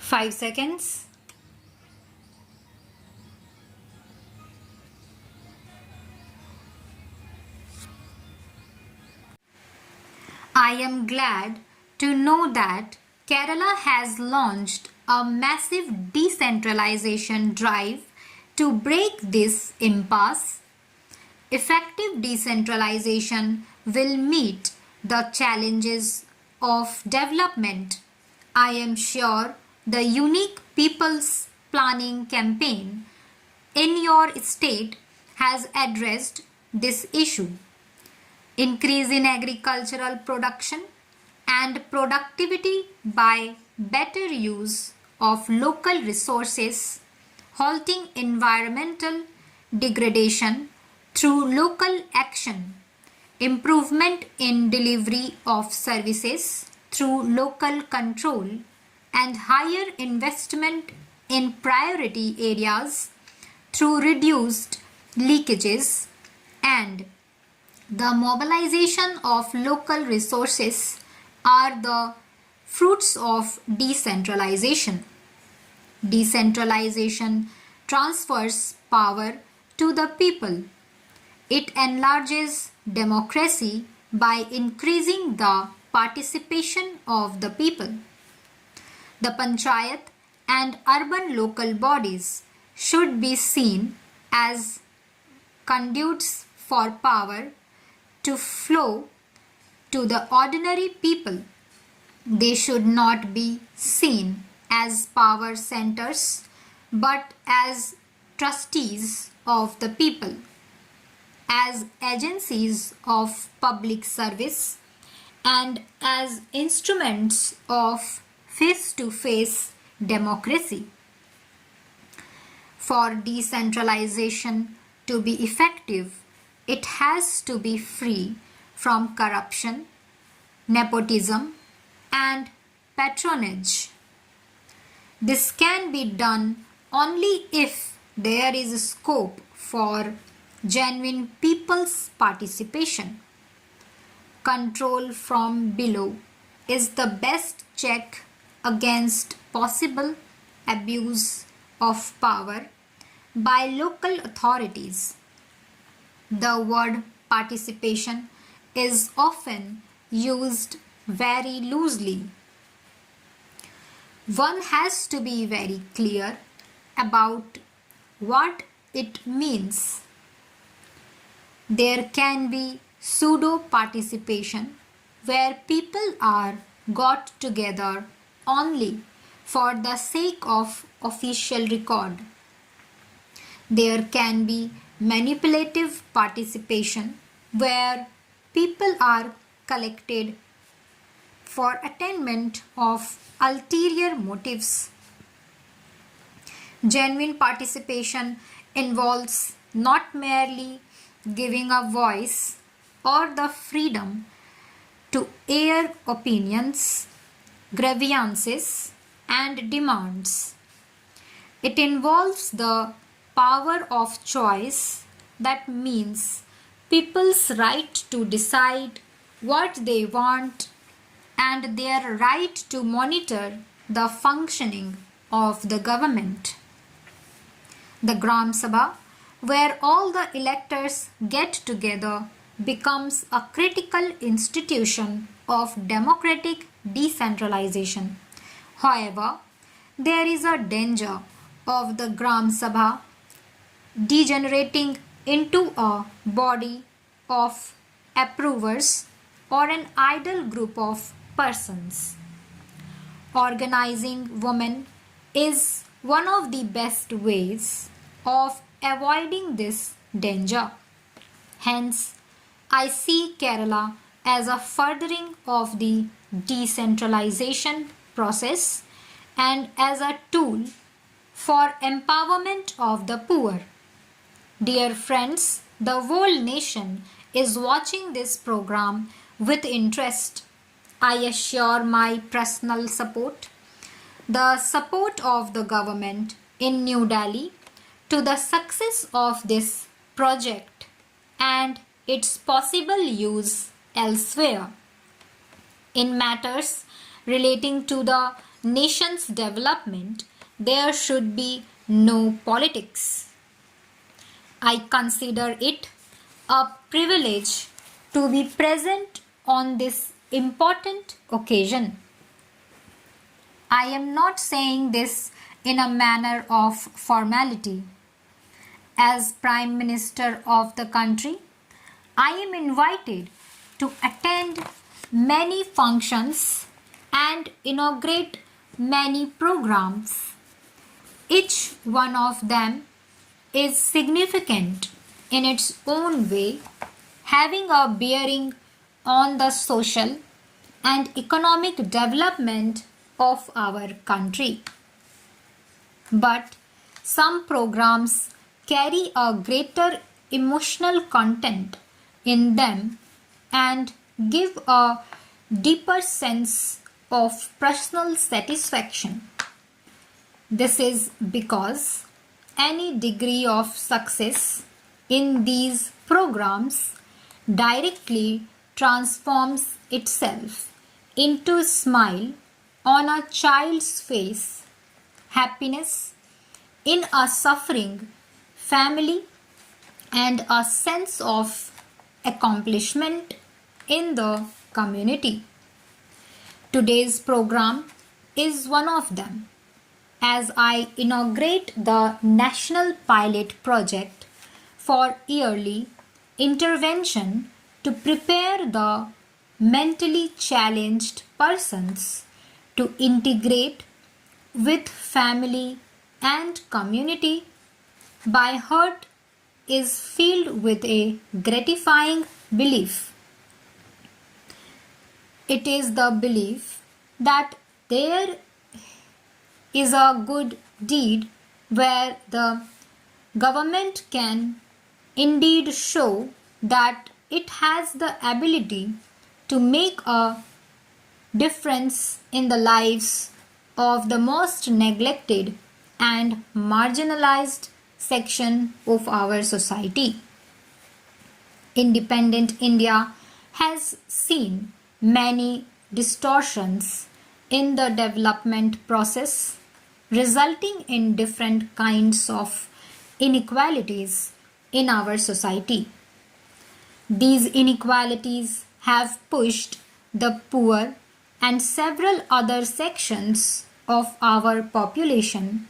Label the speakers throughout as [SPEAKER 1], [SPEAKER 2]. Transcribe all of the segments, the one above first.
[SPEAKER 1] 5 seconds. I am glad to know that Kerala has launched a massive decentralization drive to break this impasse. Effective decentralization will meet the challenges of development. I am sure the unique People's Planning campaign in your state has addressed this issue. Increase in agricultural production and productivity by better use of local resources, halting environmental degradation through local action, improvement in delivery of services through local control, and higher investment in priority areas through reduced leakages and the mobilization of local resources are the fruits of decentralization. Decentralization transfers power to the people. It enlarges democracy by increasing the participation of the people. The panchayat and urban local bodies should be seen as conduits for power to flow to the ordinary people. They should not be seen as power centers but as trustees of the people, as agencies of public service, and as instruments of face-to-face democracy. For decentralization to be effective, it has to be free from corruption, nepotism, and patronage. This can be done only if there is scope for genuine people's participation. Control from below is the best check against possible abuse of power by local authorities. The word participation is often used very loosely. One has to be very clear about what it means. There can be pseudo participation where people are got together only for the sake of official record. There can be manipulative participation where people are collected for attainment of ulterior motives. Genuine participation involves not merely giving a voice or the freedom to air opinions, grievances, and demands. It involves the power of choice, that means people's right to decide what they want and their right to monitor the functioning of the government. The Gram Sabha, where all the electors get together, becomes a critical institution of democratic decentralization. However, there is a danger of the Gram Sabha degenerating into a body of approvers or an idle group of persons. Organizing women is one of the best ways of avoiding this danger. Hence, I see Kerala as a furthering of the decentralization process and as a tool for empowerment of the poor. Dear friends, the whole nation is watching this program with interest. I assure my personal support, the support of the government in New Delhi to the success of this project and its possible use elsewhere. In matters relating to the nation's development, there should be no politics. I consider it a privilege to be present on this important occasion. I am not saying this in a manner of formality. As Prime Minister of the country, I am invited to attend many functions and inaugurate many programs. Each one of them is significant in its own way, having a bearing on the social and economic development of our country. But some programs carry a greater emotional content in them and give a deeper sense of personal satisfaction. This is because any degree of success in these programs directly transforms itself into a smile on a child's face, happiness in a suffering family, and a sense of accomplishment in the community. Today's program is one of them, as I inaugurate the National Pilot Project for yearly intervention to prepare the mentally challenged persons to integrate with family and community. My heart is filled with a gratifying belief. It is the belief that there is a good deed where the government can indeed show that it has the ability to make a difference in the lives of the most neglected and marginalized section of our society. Independent India has seen many distortions in the development process, resulting in different kinds of inequalities in our society. These inequalities have pushed the poor and several other sections of our population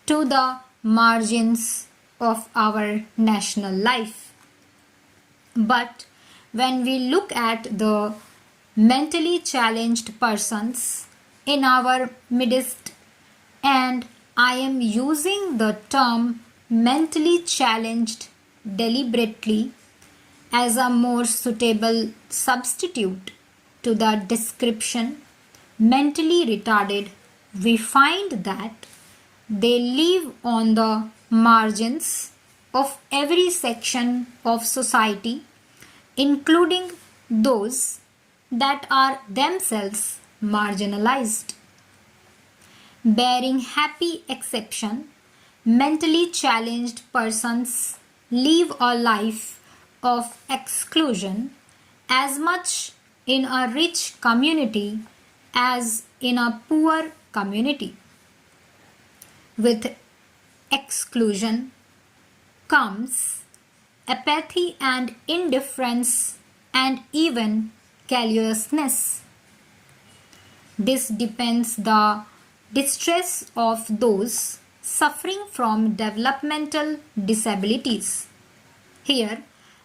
[SPEAKER 1] to the margins of our national life. But when we look at the mentally challenged persons in our midst, and I am using the term mentally challenged deliberately as a more suitable substitute to the description mentally retarded, we find that they live on the margins of every section of society, including those that are themselves marginalized. Bearing happy exception, mentally challenged persons live a life of exclusion as much in a rich community as in a poor community. With exclusion comes apathy and indifference and even carelessness. This depends the distress of those suffering from developmental disabilities. Here,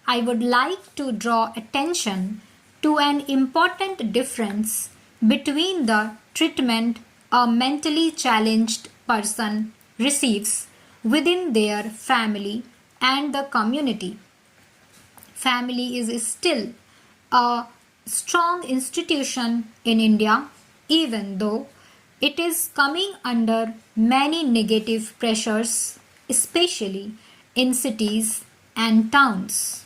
[SPEAKER 1] I would like to draw attention to an important difference between the treatment a mentally challenged person receives within their family and the community. Family is still a strong institution in India, even though it is coming under many negative pressures, especially in cities and towns.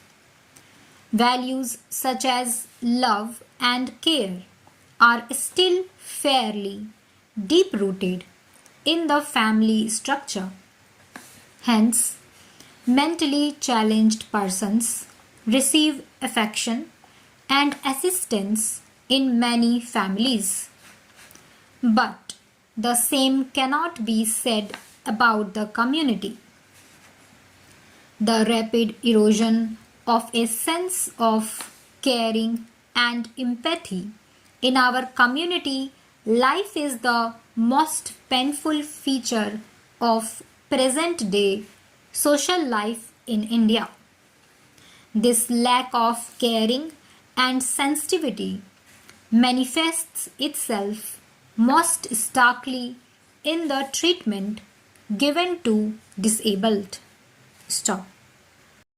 [SPEAKER 1] Values such as love and care are still fairly deep-rooted in the family structure. Hence, mentally challenged persons receive affection and assistance in many families. But the same cannot be said about the community. The rapid erosion of a sense of caring and empathy in our community life is the most painful feature of present day social life in India. This lack of caring and sensitivity manifests itself most starkly in the treatment given to disabled. Stop.